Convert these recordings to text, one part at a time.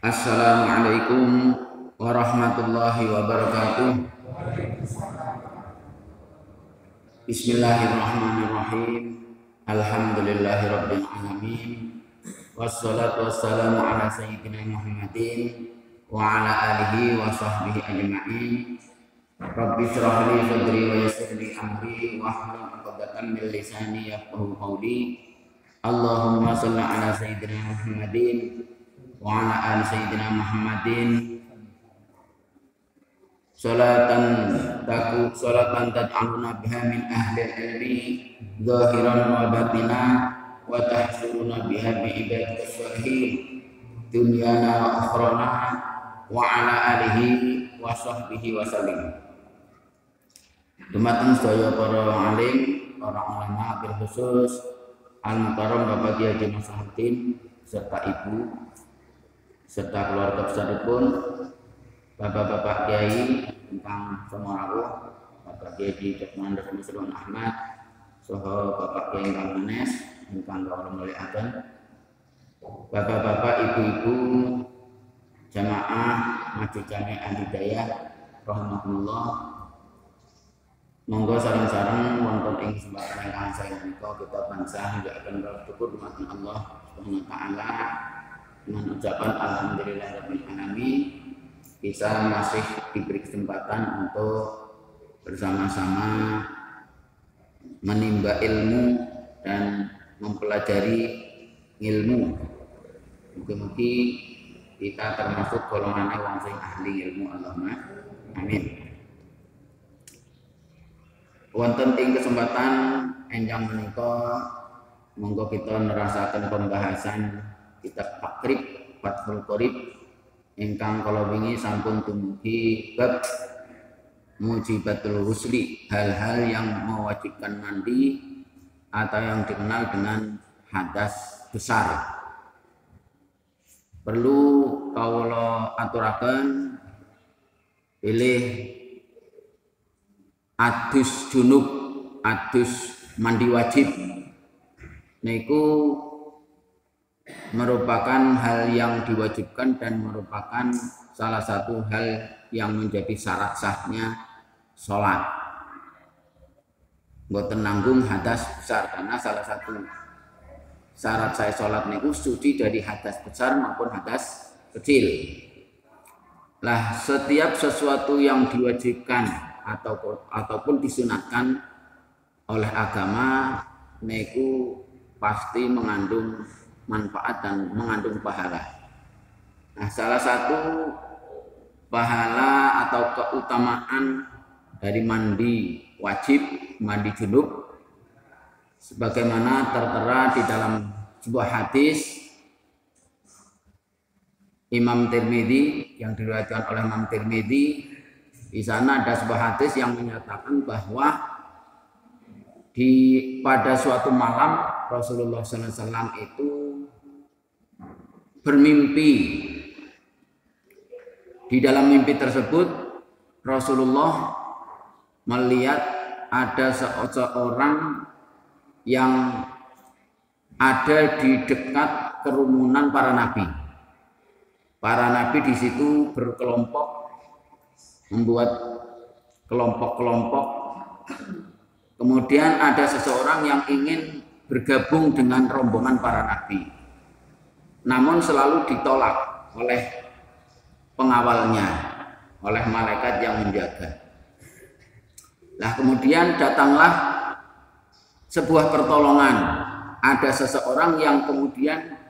Assalamualaikum warahmatullahi wabarakatuh. Bismillahirrahmanirrahim. Alhamdulillahirabbil alamin. Wassalatu wassalamu ala sayyidina Muhammadin wa ala alihi wa sahbihi ajma'in. Rabbi shrah li sadri wa yassir li amri wahlul 'uqdatam min lisani yafqahu qawli. Allahumma shalli ala sayyidina Muhammadin wa ala ali sayyidina Muhammadin salatan taj'aluna biha min ahli ilmi zahiran wa batina wa tahsuruna biha bi ibadati salihin dunyana wa akhrana wa ala alihi wa sahbihi wa sallim. Dumateng sedaya para alim, para ulama bil khusus al-mukarram Bapak Kiai Haji Maslahuddin serta ibu serta keluarga besaripun, bapak-bapak kiai ingkang semorawuh, Bapak Kiai Dr. Mandas Muslimun Ahmad, saha Bapak Kiai ingkang sanes ingkang kawula mulyakaken, bapak-bapak, ibu-ibu, jamaah Masjid Jami Al-Hidayah rahimakumullah. Monggo sareng-sareng wonten ing kesempatan ingkang saya menika kita bangsa njakaken syukur dumateng Allah Subhanahu wa taala dengan ucapan alhamdulillahirabbil alamin, bisa masih diberi kesempatan untuk bersama-sama menimba ilmu dan mempelajari ilmu. Mugi-mugi kita termasuk golongan wong sing ahli ilmu, Allahumma amin. Wonten ing kesempatan enjang menika monggo kita nerasaken pembahasan kitab Takrib Fathul Qorib ingkang kala wingi sampun dumugi bab mujibatul husli, hal-hal yang mewajibkan mandi atau yang dikenal dengan hadas besar. Perlu kawula aturaken pilih adus junub, adus mandi wajib niku merupakan hal yang diwajibkan dan merupakan salah satu hal yang menjadi syarat sahnya sholat. Mboten nanggung hadas besar, karena salah satu syarat saya sholat niku suci dari hadas besar maupun hadas kecil. Lah setiap sesuatu yang diwajibkan ataupun disunatkan oleh agama niku pasti mengandung manfaat dan mengandung pahala. Nah, salah satu pahala atau keutamaan dari mandi wajib, mandi junub, sebagaimana tertera di dalam sebuah hadis Imam Tirmidzi, yang diriwayatkan oleh Imam Tirmidzi. Di sana ada sebuah hadis yang menyatakan bahwa pada suatu malam Rasulullah SAW itu bermimpi. Di dalam mimpi tersebut Rasulullah melihat ada seorang yang ada di dekat kerumunan para nabi. Para nabi di situ berkelompok, membuat kelompok-kelompok. Kemudian ada seseorang yang ingin bergabung dengan rombongan para nabi, namun selalu ditolak oleh pengawalnya, oleh malaikat yang menjaga. Nah, kemudian datanglah sebuah pertolongan. Ada seseorang yang kemudian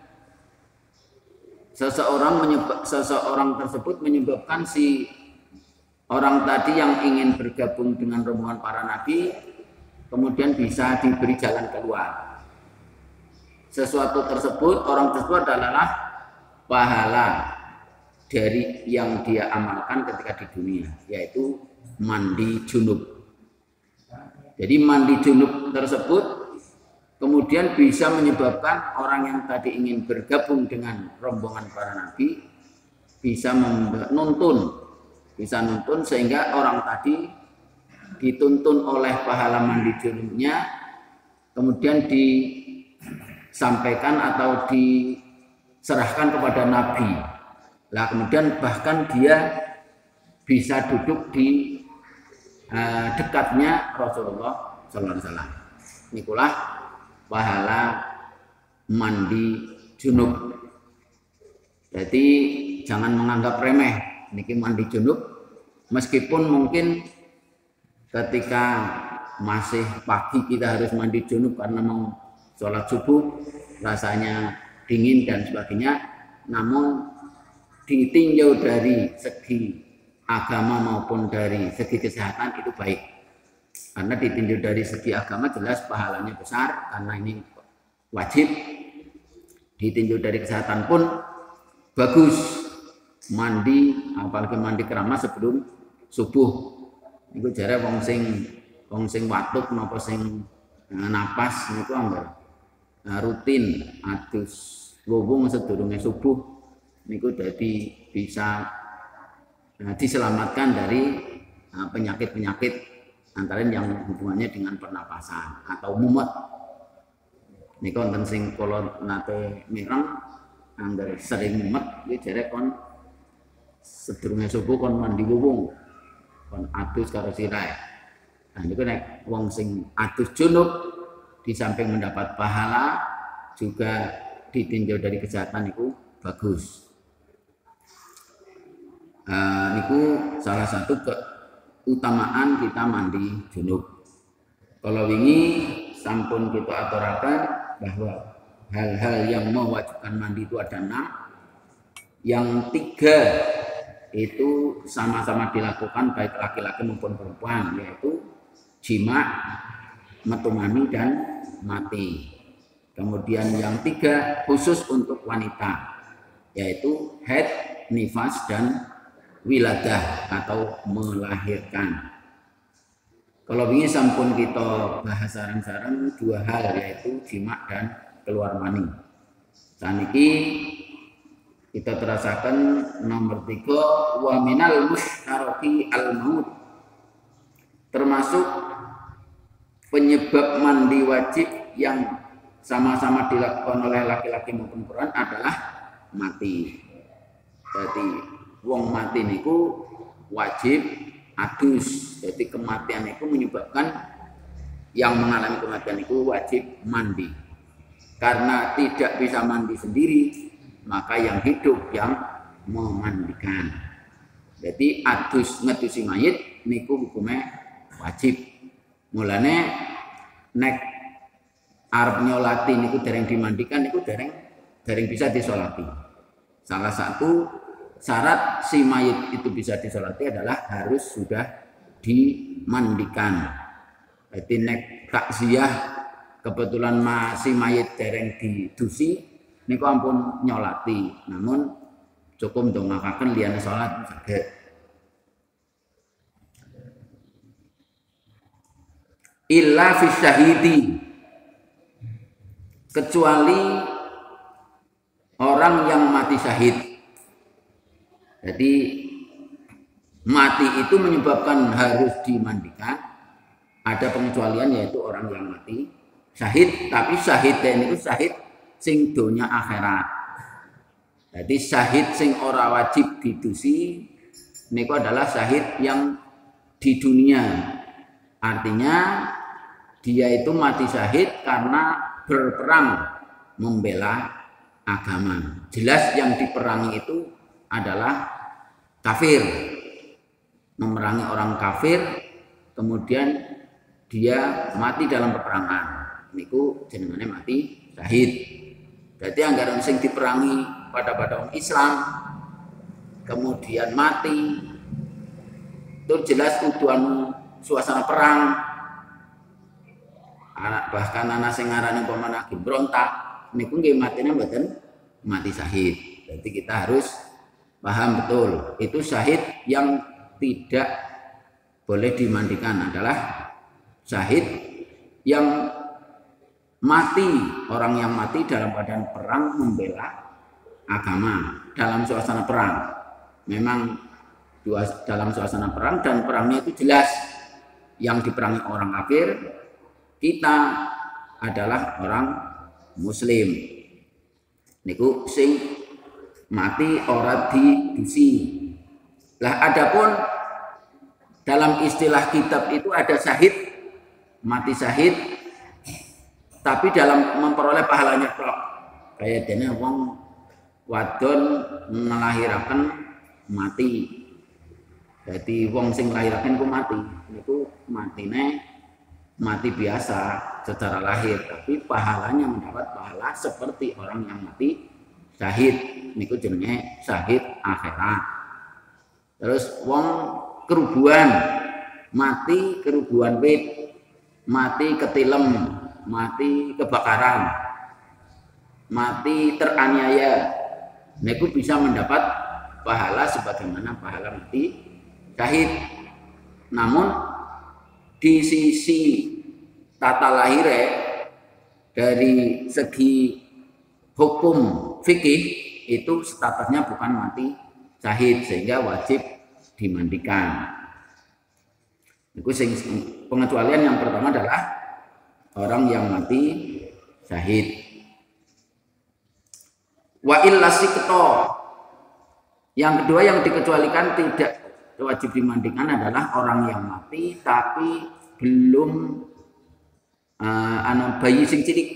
seseorang tersebut menyebabkan si orang tadi yang ingin bergabung dengan rombongan para nabi kemudian bisa diberi jalan keluar. Sesuatu tersebut, orang tersebut adalah pahala dari yang dia amalkan ketika di dunia, yaitu mandi junub. Jadi mandi junub tersebut kemudian bisa menyebabkan orang yang tadi ingin bergabung dengan rombongan para nabi bisa nuntun sehingga orang tadi dituntun oleh pahala mandi junubnya, kemudian disampaikan atau diserahkan kepada Nabi Lah kemudian bahkan dia bisa duduk di dekatnya Rasulullah sallallahu alaihi wasallam. Nikulah pahala mandi junub. Jadi jangan menganggap remeh niki mandi junub, meskipun mungkin ketika masih pagi kita harus mandi junub karena mau sholat subuh rasanya dingin dan sebagainya, namun ditinjau dari segi agama maupun dari segi kesehatan itu baik, karena ditinjau dari segi agama jelas pahalanya besar karena ini wajib, ditinjau dari kesehatan pun bagus mandi, apalagi mandi keramas sebelum subuh. Itu jare wong sing watuk napa sing napas niku anggar rutin adus wuwung sedurunge subuh niku dadi bisa diselamatkan dari penyakit-penyakit antara yang hubungannya dengan pernapasan atau mumet. Niku wonten sing kula nate mireng anggar sering mumet iki jare kon sedurunge subuh kon mandi wuwung kon adus karo sirahe. Nah niku nek wong sing adus junub di samping mendapat pahala juga ditinjau dari kesehatan niku bagus. Niku salah satu keutamaan kita mandi junub. Kalau wingi sampun kita aturaken bahwa hal-hal yang mewajibkan mandi itu ada 6. Yang 3 itu sama-sama dilakukan baik laki-laki maupun perempuan, yaitu jima, metu mani dan mati. Kemudian yang 3 khusus untuk wanita, yaitu haid, nifas dan wiladah atau melahirkan. Kalau ingin sampun kita bahas sarang-sarang 2 hal, yaitu jima dan keluar mani. Saniki kita terasakan nomor 3, wa minal mustaraki al maut, termasuk penyebab mandi wajib yang sama-sama dilakukan oleh laki-laki maupun perempuan adalah mati. Jadi wong mati niku wajib adus. Jadi kematian itu menyebabkan yang mengalami kematian itu wajib mandi. Karena tidak bisa mandi sendiri, maka yang hidup yang memandikan. Jadi adus ngedusi mayit niku hukumnya wajib. Mulane nek arep nyolati niku dereng dimandikan niku dereng bisa disolati. Salah satu syarat si mayit itu bisa disolati adalah harus sudah dimandikan. Jadi nek takziah kebetulan si mayit dereng didusi niku ampun nyolati, namun cukup ndongakaken liyane salat saged. Illa fi syahidi, kecuali orang yang mati syahid. Jadi mati itu menyebabkan harus dimandikan. Ada pengecualian, yaitu orang yang mati syahid, tapi syahid itu syahid sing donya akhirat. Jadi syahid sing ora wajib didusi niku adalah syahid yang di dunia. Artinya dia itu mati syahid karena berperang membela agama. Jelas yang diperangi itu adalah kafir, memerangi orang kafir, kemudian dia mati dalam peperangan. Niku jenengane mati syahid. Jadi anggaran sing diperangi pada orang Islam, kemudian mati, itu jelas tuduhan suasana perang. Bahkan anak sing ngarani umpamane berontak niku nggih matine mboten mati syahid. Jadi kita harus paham betul, itu syahid yang tidak boleh dimandikan adalah syahid yang mati, orang yang mati dalam keadaan perang membela agama dalam suasana perang. Memang dalam suasana perang dan perangnya itu jelas yang diperangi orang kafir, kita adalah orang muslim. Niku sing mati ora didusi. Lah adapun dalam istilah kitab itu ada syahid, mati syahid, tapi dalam memperoleh pahalanya kok. Kayak dene wong wadon ngelahiraken mati. Jadi wong sing ngelahiraken ku mati, niku matine mati biasa secara lahir, tapi pahalanya mendapat pahala seperti orang yang mati syahid. Niku jenenge syahid akhirat. Terus wong kerubuhan, mati kerubuhan wit, mati ketilem, mati kebakaran, mati teraniaya, niku bisa mendapat pahala sebagaimana pahala mati syahid. Namun di sisi tata lahirnya, dari segi hukum fikih itu statusnya bukan mati syahid, sehingga wajib dimandikan. Itu pengecualian yang pertama adalah orang yang mati syahid. Wa illa sikto, yang kedua yang dikecualikan tidak wajib dimandikan adalah orang yang mati tapi belum bayi sing cilik,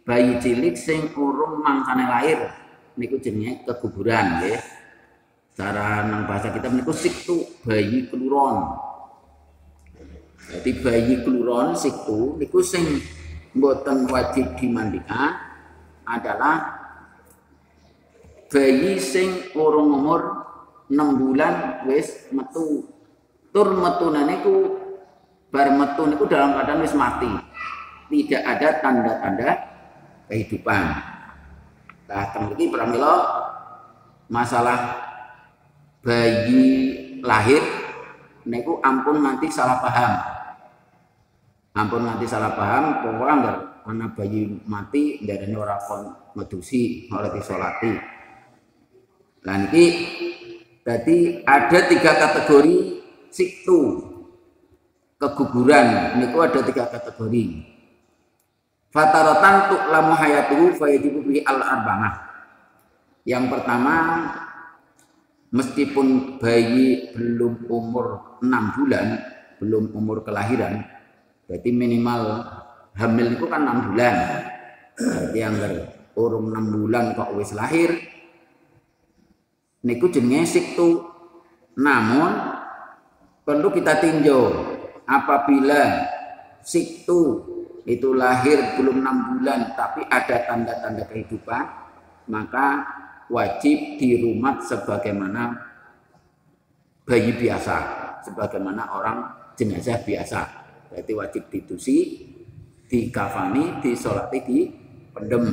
bayi cilik sing urung mangkane lahir, niku jenenge keguguran nggih. Cara nang bahasa kita niku siktu, bayi keluron. Jadi bayi keluron siktu niku sing mboten wajib dimandikan adalah bayi sing urung umur 6 bulan wis metu. Tur metune niku bar metu niku dalam keadaan wis mati. Tidak ada tanda-tanda kehidupan. Nah, mriki pramila masalah bayi lahir niku ampun nanti salah paham. Ampun nanti salah paham, pokoknya anggar ana bayi mati ndarane ora kon medusi, ora disolati. Lan iki berarti ada 3 kategori siktu keguguran. Niku ada 3 kategori. Fataratan tu'lamu hayatuhu fayajibu bihi al-arba'ah. Yang pertama, meskipun bayi belum umur 6 bulan, belum umur kelahiran, berarti minimal hamil itu kan 6 bulan. Berarti yang urung 6 bulan kok wis lahir, niku jenenge siktu. Namun perlu kita tinjau, apabila siktu itu lahir belum 6 bulan tapi ada tanda-tanda kehidupan, maka wajib dirumat sebagaimana bayi biasa, sebagaimana orang jenazah biasa. Berarti wajib didusi, dikafani, disolati, dipendem.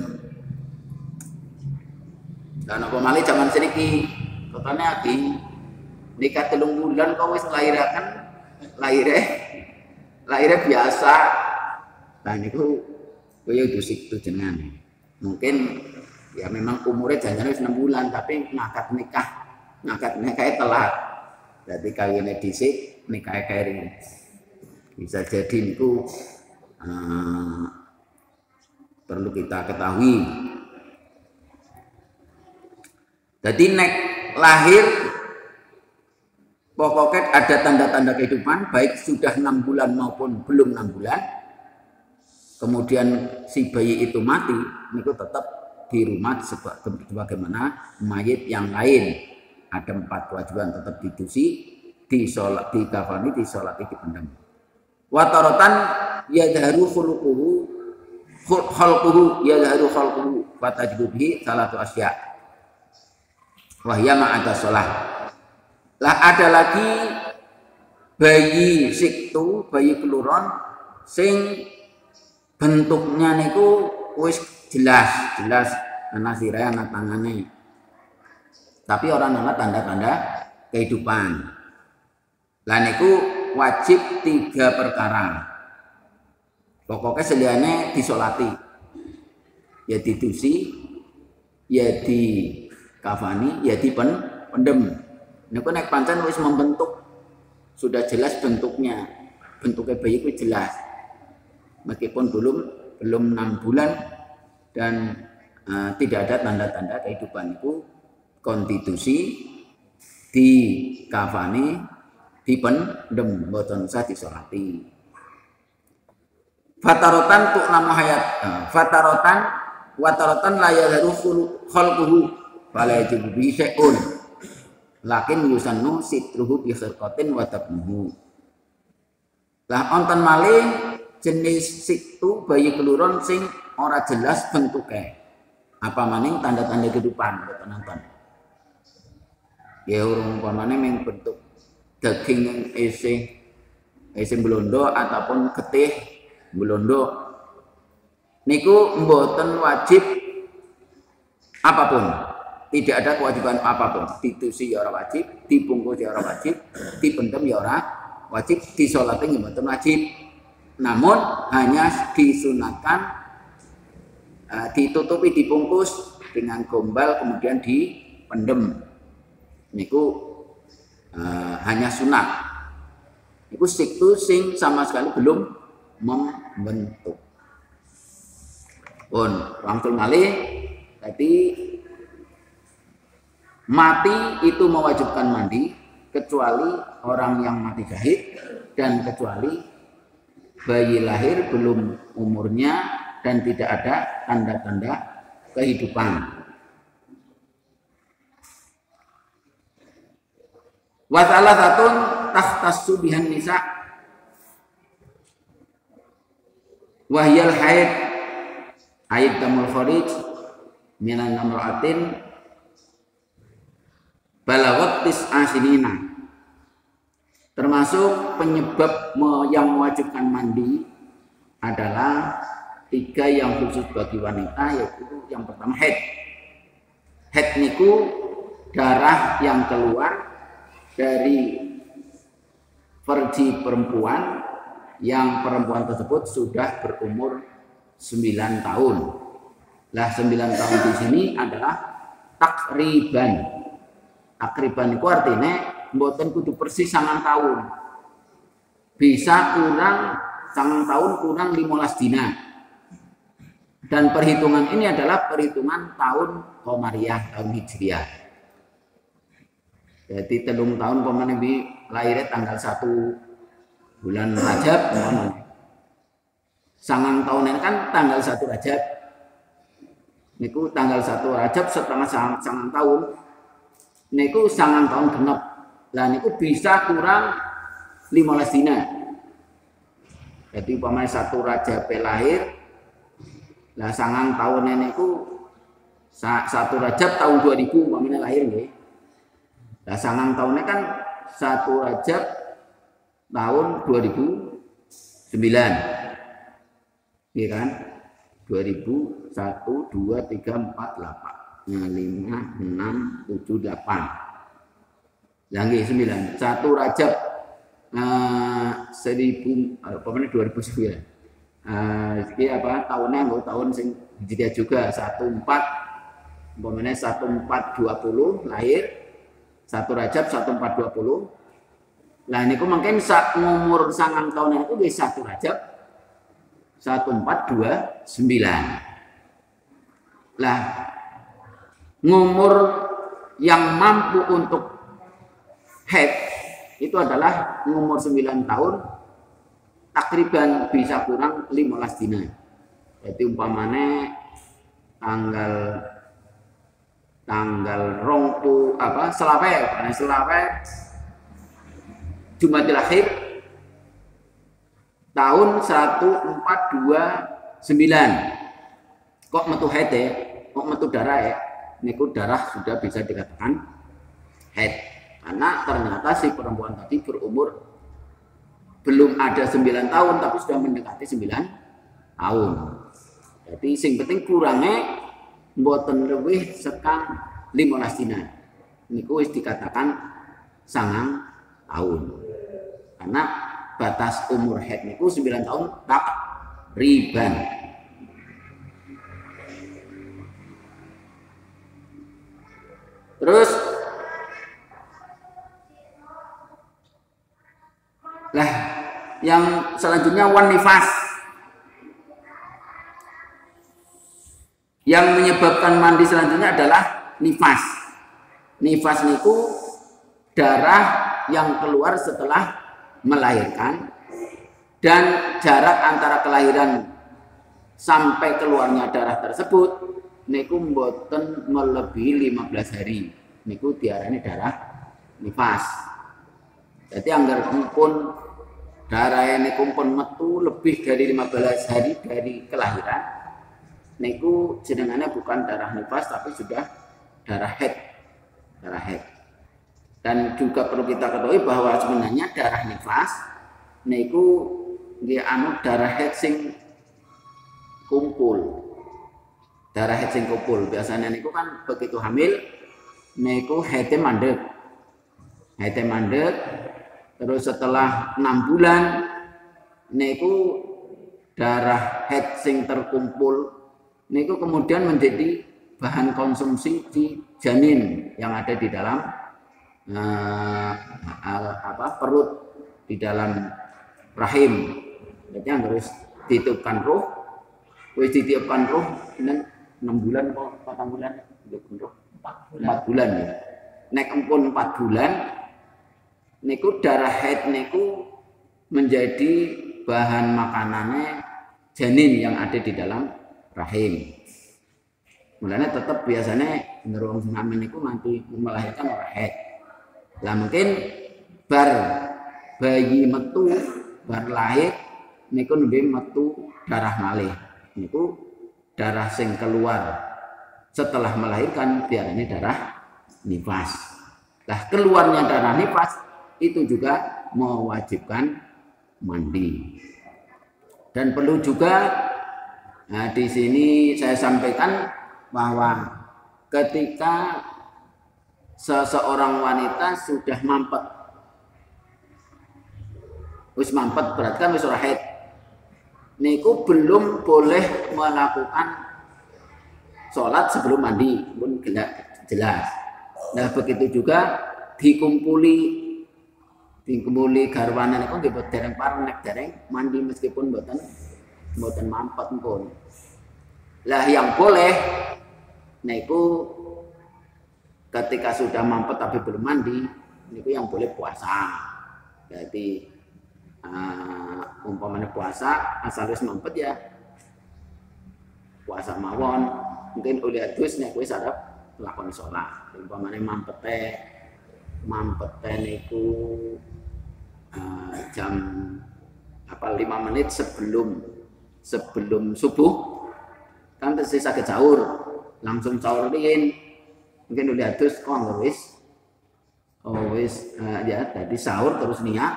Dan apa malih zaman seniki katane aki nikah 3 bulan kok wis nglahiraken, lahirnya biasa. Nah niku kaya dusik tu jenengan. Mungkin ya memang umurnya jangan 6 bulan tapi ngakad nikahnya telat. Berarti kawinnya dhisik, nikahnya kairing. Bisa jadi niku perlu kita ketahui. Jadi nek lahir pokoknya ada tanda-tanda kehidupan, baik sudah 6 bulan maupun belum 6 bulan. Kemudian si bayi itu mati, niku tetap dirumat sebagaimana mayit yang lain. Ada 4 kewajiban, tetap didusi, disolat, dikafani, disolati, dipendam. Wataratan yadharu khalquhu yadharu khalquhu fatajibu bihi salatu asya. Wahya ma'ada sholah. Lah ada lagi bayi siktu, bayi keluron sing bentuknya niku wis jelas ana sirahe ana tangane. Tapi orang ana tanda-tanda kehidupan. Lah niku wajib 3 perkara. Pokoknya seliane disolati. Ya didusi, ya dikafani, ya dipendem. Niku nek pancen wis membentuk, sudah jelas bentuknya. Bentuknya bayi itu jelas. Meskipun belum 6 bulan dan tidak ada tanda-tanda kehidupan, itu konstitusi di kafani dipendem mboten usah disolati. Fatarotan tuk nama hayat fatarotan watarotan la yadharu khalquhu fala yajibu bihi syai'un lakin yusannu sitruhu bi khirqatin wa tabnuhu. Lah onten malih jenis situ bayi keluron sing ora jelas bentuke. Apa maning tanda-tanda kehidupan mboten nonton. Ya urung umpamane ming bentuk daging yang isih blondo ataupun getih blondo niku mboten wajib apapun, tidak ada kewajiban apapun, ditusi ya ora wajib, dibungkus ya ora wajib, dipendem ya ora wajib, disolati ya mboten wajib, namun hanya disunatkan ditutupi, dibungkus dengan gombal kemudian dipendem niku hanya sunat. Niku siktu sing sama sekali belum membentuk. Pun wangsul malih tadi mati itu mewajibkan mandi kecuali orang yang mati syahid dan kecuali bayi lahir belum umurnya dan tidak ada tanda-tanda kehidupan. Wa salasatun tahtassu bihan nisa wahyal haid damul kharij minan namra'atin balagat tis'a sinina. Termasuk penyebab yang mewajibkan mandi adalah 3 yang khusus bagi wanita, yaitu yang pertama haid. Haid niku darah yang keluar dari farji perempuan yang perempuan tersebut sudah berumur 9 tahun. Lah 9 tahun di sini adalah takriban. Takriban itu artinya mboten kudu persis 9 tahun. Bisa kurang 9 tahun kurang 15 dina. Dan perhitungan ini adalah perhitungan tahun Qamariyah, tahun Hijriah. Jadi 3 tahun pemane bi lahirnya tanggal 1 bulan Rajab pemane. 9 tahun ini kan tanggal 1 Rajab. Niku tanggal 1 Rajab setengah 9 tahun. Niku 9 tahun genep. Lah niku bisa kurang 15 dina. Jadi pemane 1 Rajab lahir. Lah 9 tahun niku 1 Rajab tahun 2000 pemane lahir nggih. Nah, 9 tahunnya kan 1 Rajab tahun 2009. Iya kan? 2001, 2, 3, 4, 8. 5, 6, 7, 8. Yang 9. 1 Rajab 2009. Iki apa? Tahunnya nggak tahun sing Hijriah juga 14 umpamanya 1420 lahir 1 Rajab 1420. Lah niku mungkin umur 9 tahun itu wis 1 Rajab 1429. Lah ngumur yang mampu untuk haid itu adalah umur 9 tahun takriban bisa kurang 15 dina. Jadi umpamane tanggal rongku selawe Jumadil Akhir tahun 1429. Kok metu haid ya? Kok metu darah ya? Niku darah sudah bisa dikatakan haid. Karena ternyata si perempuan tadi berumur belum ada 9 tahun tapi sudah mendekati 9 tahun. Jadi sing penting kurangnya mboten luwih sekang 15 dina. Niku wis dikatakan 9 tahun. Karena batas umur haid niku 9 tahun takriban. Terus lah yang selanjutnya wan nifas. Yang menyebabkan mandi selanjutnya adalah nifas. Nifas niku darah yang keluar setelah melahirkan, dan jarak antara kelahiran sampai keluarnya darah tersebut niku mboten melebihi 15 hari. Niku diarani darah nifas. Jadi anggar pun darah niku pun metu lebih dari 15 hari dari kelahiran, niku jenengannya bukan darah nifas tapi sudah darah haid. Darah haid. Dan juga perlu kita ketahui bahwa sebenarnya darah nifas niku dia darah haid sing kumpul. Darah haid sing kumpul. Biasanya niku kan begitu hamil niku haidnya mandek. Haidnya mandek, terus setelah 6 bulan niku darah haid sing terkumpul niku kemudian menjadi bahan konsumsi di janin yang ada di dalam perut, di dalam rahim. Jadi yang harus ditiupkan roh, wis ditiupkan roh 6 bulan kok 4 bulan, 4 bulan ya. Nek empun 4 bulan niku darah haid niku menjadi bahan makanannya janin yang ada di dalam rahim. Mulanya tetap biasanya ngerung ngamen niku nanti melahirkan orang haid. Lah mungkin bar bayi metu, bar lahir niku nembe metu darah malih. Niku darah sing keluar setelah melahirkan diarani darah nifas. Lah keluarnya darah nifas itu juga mewajibkan mandi. Dan perlu juga di sini saya sampaikan bahwa ketika seseorang wanita sudah mampet, wis mampet berarti kan wis ora haid, niku belum boleh melakukan sholat sebelum mandi, pun jelas. Nah begitu juga dikumpuli garwane niku nggih boten dereng pareng dereng mandi meskipun boten mampet pun. Lah yang boleh niku ketika sudah mampet tapi belum mandi niku yang boleh puasa. Jadi umpamanya puasa asal wis mampet ya puasa mawon, mungkin oleh adus nek wis arep lakon sholat. Umpamanya mampet niku jam 5 menit sebelum subuh kan terus saged sahur, langsung sahur riyin mungkin udah adus kok wis ya tadi sahur terus niat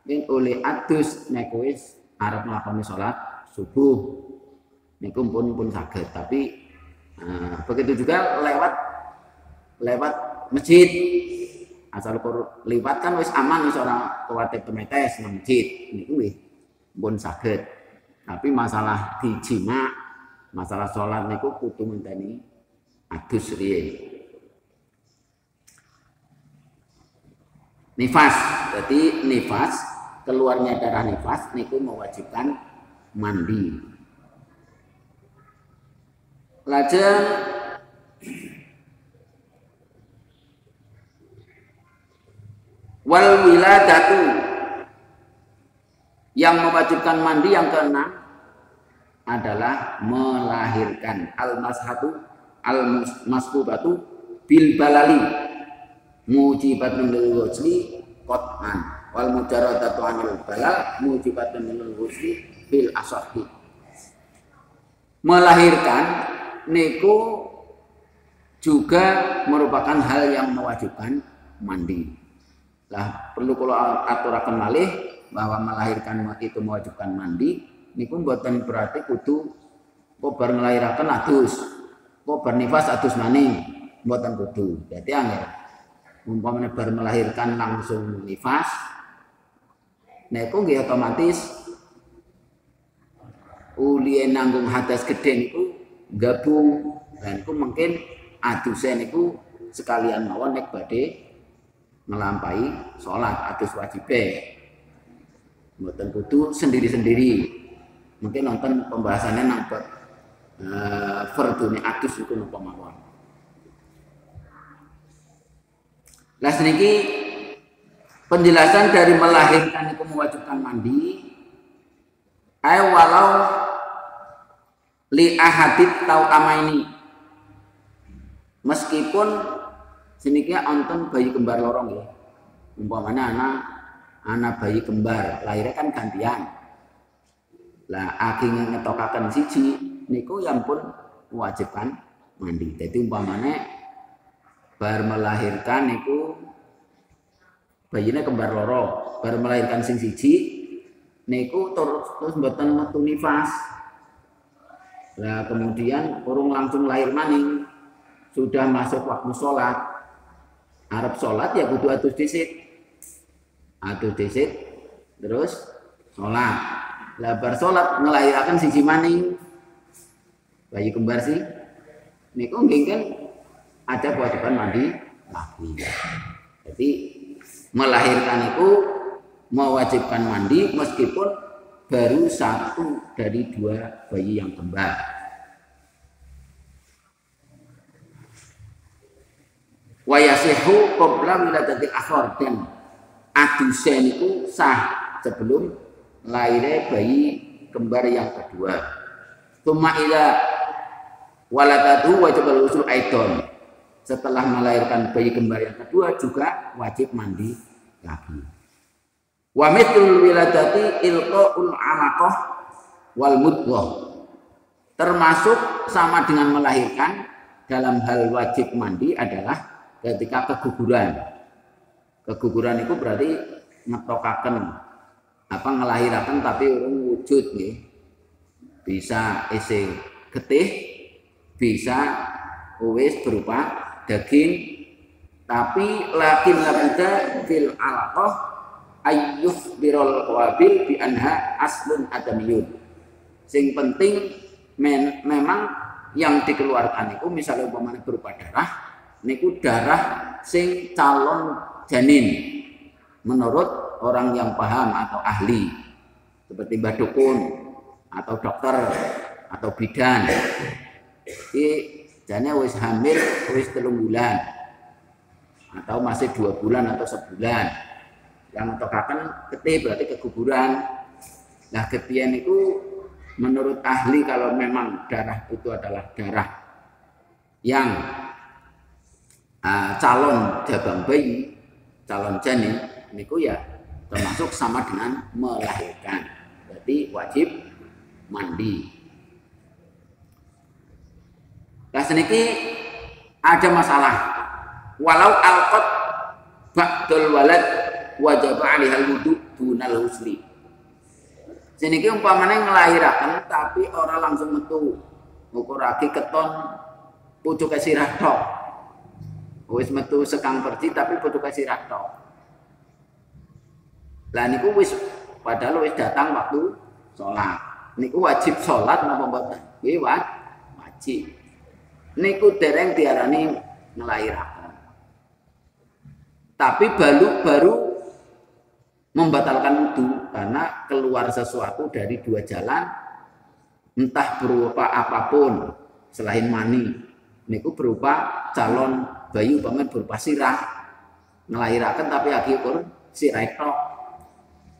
mungkin oleh adus nek wis arep nglakoni salat subuh niku pun saged. Tapi begitu juga lewat masjid, asal liwat kan wis aman, wis ora kuwate temetes nang masjid niku nggih pun saged. Tapi masalah dijima, masalah sholat niku kudu ngenteni adus riyin. Nifas, jadi nifas, keluarnya darah nifas niku mewajibkan mandi. Lajeng wal wiladatu, yang mewajibkan mandi yang keenam adalah melahirkan. Al-masbubatu bil balali mujibatun lil ghusli qat'an wal mujarradatu anil balal mujibatun lil ghusli bil asahhi. Melahirkan niku juga merupakan hal yang mewajibkan mandi. Lah perlu kula aturaken malih bahwa melahirkan itu mewajibkan mandi niku mboten berarti kudu kok bar nglahiraken adus, kok bar nifas adus maning, mboten kudu. Jadi angel umpamane bar melahirkan langsung nifas niku nggih otomatis ulihe nanggung hadas gede niku gabung, dan niku mungkin aduse niku sekalian mawon nek badhe ngelampahi sholat adus wajibe, mboten kudu sendiri-sendiri. Mungkin nonton pembahasannya nampak fardune adus itu napa mawon. Lah niki penjelasan dari melahirkan itu mewajibkan mandi. Walau li ahadit tau ini, meskipun sinikia onten bayi kembar lorong ya, umpamanya anak bayi kembar lahirnya kan gantian. Lah akhirnya ngetokaken siji niku yang pun mewajibkan mandi. Jadi umpamanya bar melahirkan niku bayinya kembar loro, bar melahirkan sing siji niku terus mboten metu nifas. Nah kemudian urung langsung lahir maning, sudah masuk waktu sholat. Arab sholat ya kudu atus disit, terus sholat. Lah bar sholat ngelahiraken siji maning bayi kembar sih. Niku nggih kan ada kewajiban mandi lagi. Jadi melahirkan itu mewajibkan mandi meskipun baru satu dari dua bayi yang kembar. Wa yasihu qabla wiladatil akhir, dan aduse niku sah sebelum lahirnya bayi kembar yang kedua. Tsumma ila waladatu wajib al-ghusl aidon. Setelah melahirkan bayi kembar yang kedua juga wajib mandi lagi. Wa mithlul wiladati ilqaul alaqah wal mudghah. Termasuk sama dengan melahirkan dalam hal wajib mandi adalah ketika keguguran. Keguguran itu berarti ngetokaken ngelahiraken tapi urung wujud nggih. Bisa isi getih, bisa wis berupa daging, tapi lakin labuda fil alaqah ayyuh birol wabil bi anha aslun adamiyun. Sing penting memang yang dikeluarkan itu misalnya umpamanya berupa darah, niku darah sing calon janin menurut orang yang paham atau ahli seperti mbah dukun atau dokter atau bidan. Iki jane wis hamil wis 3 bulan atau masih 2 bulan atau sebulan. Yang tokaken getih berarti keguguran. Nah getian itu menurut ahli kalau memang darah itu adalah darah yang calon jabang bayi, calon janin, niku ya termasuk sama dengan melahirkan. Berarti wajib mandi. Nah seniki ada masalah. Walau alqat ba'dul walad wajib alihal wudu dunal husli. Seniki umpamane ngelahiraken tapi orang langsung metu ngukurake keton pucuke sirah tok. Wis metu sekang perci tapi pucuke sirah tok. Lah niku wis padahal wis datang waktu sholat. Niku wajib sholat napa mboten? Nggih wajib. Niku dereng diarani ngelahiraken. Tapi baru membatalkan wudu karena keluar sesuatu dari 2 jalan, entah berupa apapun selain mani. Niku berupa calon bayi umpamanya berupa sirah ngelahiraken tapi lagi ukur sirah tok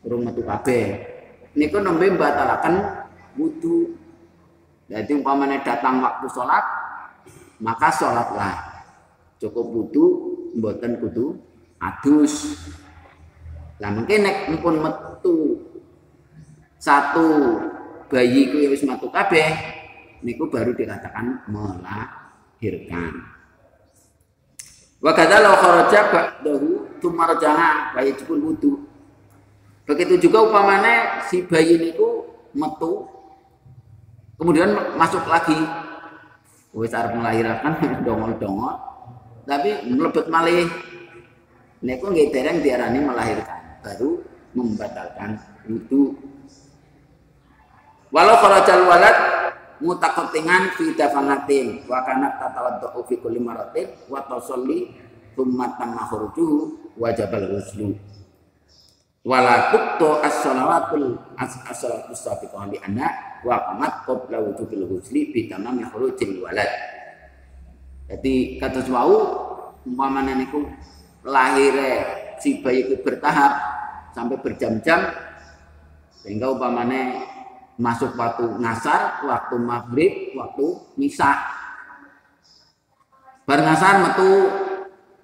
urung metu kabeh. Niku nembe mbatalaken wudu. Jadi umpamanya datang waktu sholat maka sholatlah. Cukup wudu mboten kudu adus. Lah mungkin nek pun metu satu bayi kuwi wis metu kabeh niku baru dikatakan melahirkan. Wa kadzal kharaja ba'dahu tumarjaha wa yajibul wudu. Begitu juga umpamanya si bayi niku metu kemudian masuk lagi wis arep melahirkan dongol-dongol tapi mlebet malih niku nggih dereng diarani melahirkan, baru membatalkan wudu. Walau kharajal walad mutaqattingan fi dafanatin wa kanat tatawaddu fi kulli maratin wa tusalli thumma tamma khurujuhu wajibal ghuslu. Wala tuqtu as-salawatul as-salatu sabiqah li anna wa qamat qabla wujubil ghusli bi tamam khurujil walad. Jadi kados wau umpamane niku lahirnya si bayi itu bertahap sampai berjam-jam, sehingga umpamane masuk waktu ngasar, waktu maghrib, waktu nisa. Bar ngasar metu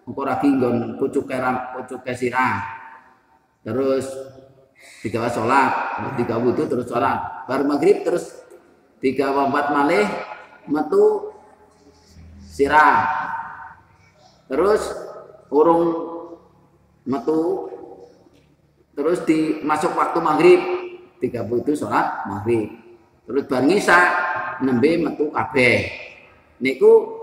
engko lagi nggon pucuke sirah. Terus digawa salat, digawa wudu terus salat. Bar maghrib terus digawa wambat malih metu sirah. Terus urung metu terus masuk waktu maghrib 30 sholat maghrib. Terus bar ngisa nembe metu kabeh. Niku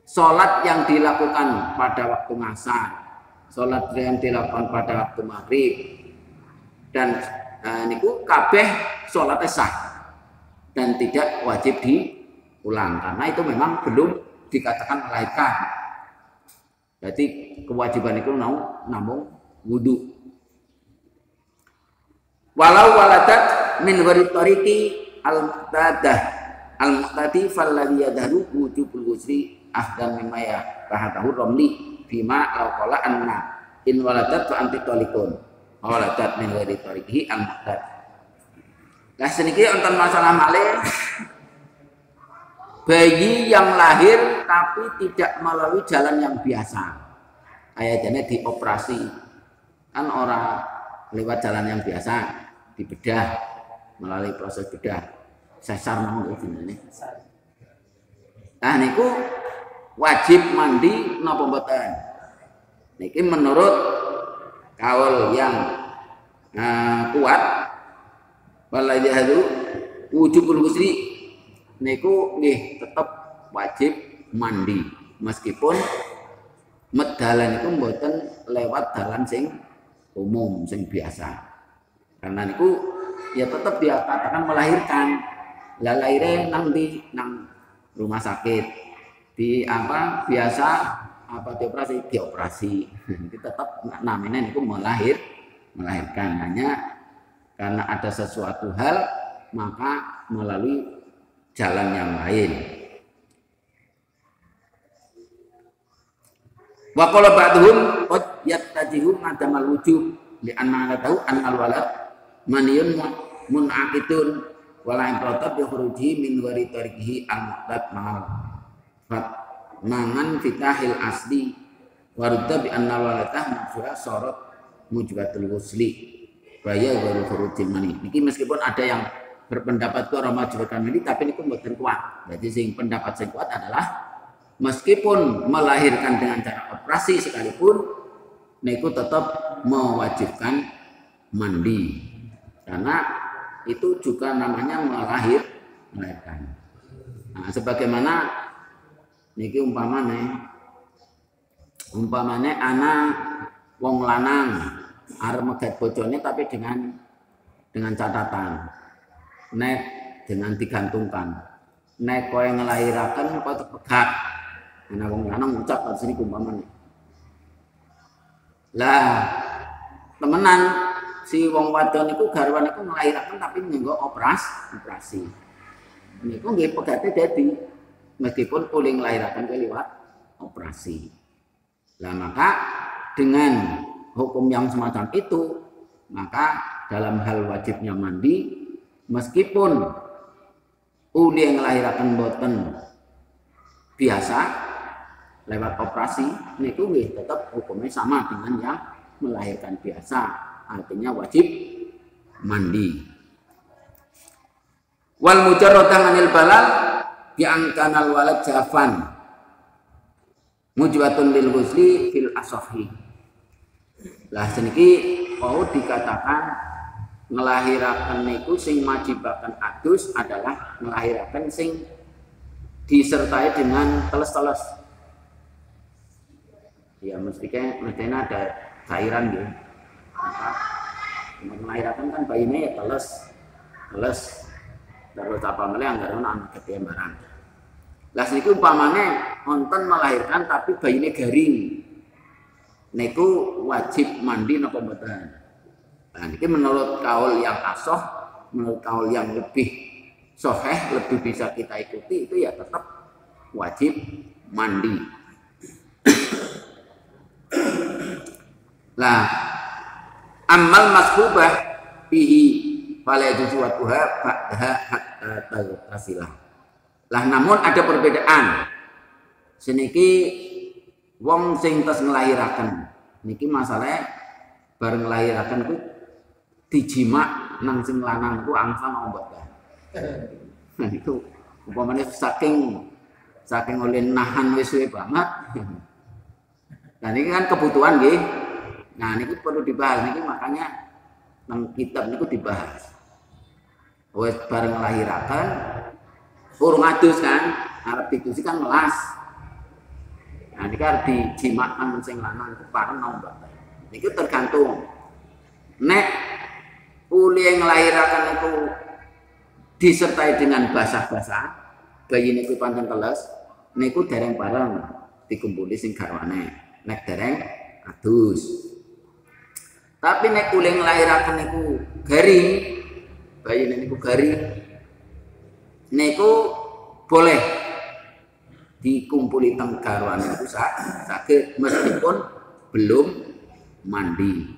sholat yang dilakukan pada waktu ngasar, sholat yang dilakukan pada waktu maghrib, dan niku kabeh sholat sah dan tidak wajib diulang karena itu memang belum dikatakan melahirkan. Jadi kewajiban itu namun wudu. Walau waladat min ghairi tariqi al-muqtadah al-muqtadi falladhi yadharu wujubul ghusli ahdan mimma ya rahatahu ramli bima law qala anna in waladat fa anti talikun waladat min ghairi tariqi al-muqtad. Lah seniki wonten masalah malih bayi yang lahir tapi tidak melalui jalan yang biasa. Kayaknya dioperasi kan orang lewat jalan yang biasa, dibedah melalui proses bedah sesar nang ngene. Nah niku wajib mandi napa mboten? Niki menurut kaul yang kuat wallahi hadu wujubul ghusli niku nggih tetep wajib mandi meskipun medhalan niku mboten lewat dalan sing umum sing biasa. Karena niku ya tetap dia katakan melahirkan. Lah lahirnya nang rumah sakit. Di apa biasa apa dioperasi. Itu tetap namanya niku melahirkan. Hanya karena ada sesuatu hal maka melalui jalan yang lain. Wa qala ba'dhum qad yattajihu adamal wujub li anna la tahu annal walad maniyun munaqitun wala improtab bi khuruji min ghairi tariqihi al-muqtad ma'al fat mangan fitahil asli warudda bi annal waladah mafsura sorot mujibatul ghusli baya ghairi khurujil mani. Niki meskipun ada yang berpendapat ku ora mujibatul mani tapi niku mboten kuat. Jadi sing pendapat sing kuat adalah meskipun melahirkan dengan cara operasi sekalipun niku tetap mewajibkan mandi karena itu juga namanya melahirkan. Nah, sebagaimana niki umpamane anak wong lanang arep megat bojone tapi dengan catatan nek dengan digantungkan nek kowe ngelahiraken kok pegat ana wong lanang ngucap kat sini umpamane lah temenan si wong wadon niku garwane niku ngelahiraken tapi nganggo operasi niku nggih pegate dadi meskipun boleh ngelahiraken lewat operasi. Lah maka dengan hukum yang semacam itu maka dalam hal wajibnya mandi meskipun uli yang ngelahiraken boten biasa lewat operasi niku nggih tetap hukumnya sama dengan yang melahirkan biasa, artinya wajib mandi. Wal mujarradan anil balal bi angkanal walad jafan mujibatun lil ghusli fil asahi. Lah seniki mau dikatakan ngelahiraken niku sing majibaken adus adalah ngelahiraken sing disertai dengan teles-teles. Ya mestinya ada cairan gitu. Maka melahirkan kan bayinya ya teles terus apa meleh anggaran anak gede barang. Lah niku umpamane wonten melahirkan tapi bayinya garing. Niku wajib mandi napa mboten? Nah niki menurut kaul yang asoh, menurut kaul yang lebih sahih, lebih bisa kita ikuti itu ya tetap wajib mandi. Lah amal masbubah bihi fala yajuzu watuha ba'daha hatta tasilah. Lah namun ada perbedaan. Seniki wong sing tes nglahiraken. Niki masalah bareng nglahiraken ku dijimak nang sing lanang ku angsal mau mboten. Nah itu umpamane saking oleh nahan wis suwe banget. Nah ini kan kebutuhan nggih. Nah ini perlu dibahas niki makanya nang kitab niku dibahas. Wes bareng nglahiraken urung adus kan, arep ditusi kan melas. Nah niki arep dijimak nang sing lanang kepareng mau mboten. Niki tergantung. Nek uli nglahiraken niku disertai dengan basah-basah, bayi niku pancen teles, niku dereng bareng dikumpuli sing garwane. Nek dereng adus. Tapi nek uli nglahiraken niku garing, bayi niku garing, niku boleh dikumpuli teng garwane niku saged meskipun belum mandi.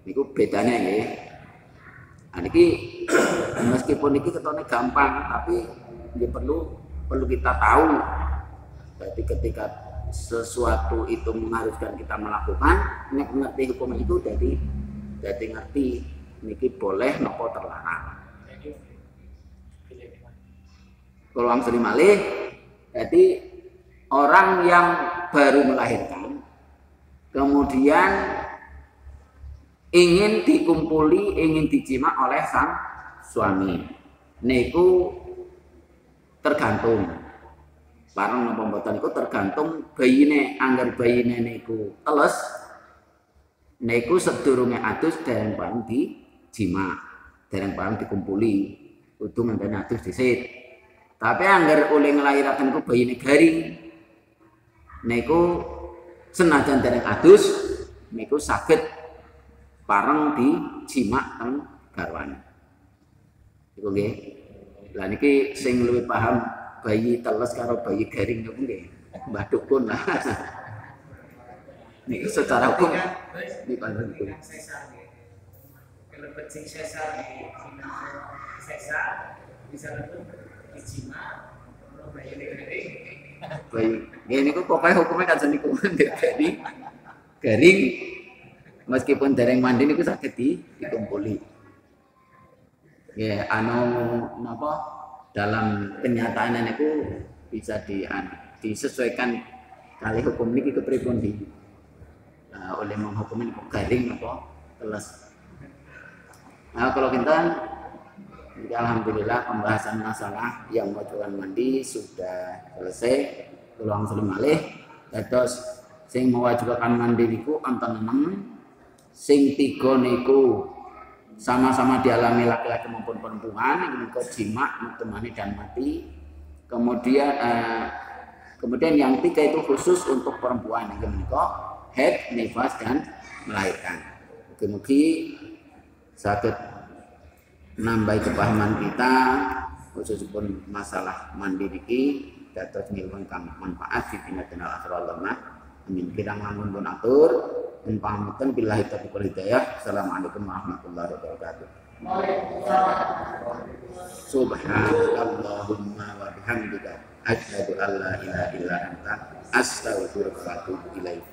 Niku bedanya nggih. Nah, niki meskipun niki ketone gampang, tapi ya perlu kita tahu. Jadi ketika sesuatu itu mengharuskan kita melakukan, nek ngerti hukum itu jadi ngerti niki boleh nopo terlarang. Kalau angsal malih, jadi orang yang baru melahirkan, kemudian ingin dikumpuli, ingin dijimak oleh sang suami. Niku tergantung. Barang napa mboten niku tergantung bayine, angger bayine niku teles. Niku sedurunge adus dereng bareng dijimak, dereng bareng dikumpuli. Kudu ngenteni adus dhisik. Tapi angger oleh nglahiraken niku bayine garing. Niku senajan dereng adus niku saged pareng dijimak teng garwane. Iku nggih. Lah niki sing luwih paham bayi teles karo bayi garing niku nggih Mbah Dukun lah. Niki secara hukum dipandang hukum. Kalau kucing sesar di sesar bisa dijimak, kalau bayi garing. Bayi, nggih niku pokoke hukume kajen niku garing meskipun dereng mandi niku saged dikumpuli. Ya napa dalam kenyataan niku bisa disesuaikan kali hukum niki kepripun oleh menghukum niku garing apa teles. Nah kalau kita alhamdulillah pembahasan masalah yang wajiban mandi sudah selesai. Ulang salim malih dados sing mewajibkan mandi niku antara 6. Sing 3 niku sama-sama dialami laki-laki maupun perempuan, niku jima, mutemani dan mati. Kemudian yang 3 itu khusus untuk perempuan, niku haid, nifas dan melahirkan. Mugi-mugi saged nambahi kepahaman kita khususipun masalah mandi niki dados ngilmu kang manfaat di dina akhirat Allah. Amin. Kirang lamun pun atur dan pamiten billahi taufiq wal hidayah. Assalamualaikum warahmatullahi wabarakatuh. Subhanallahumma wa bihamdika asyhadu an la ilaha illa anta astaghfiruka wa atubu ilaik.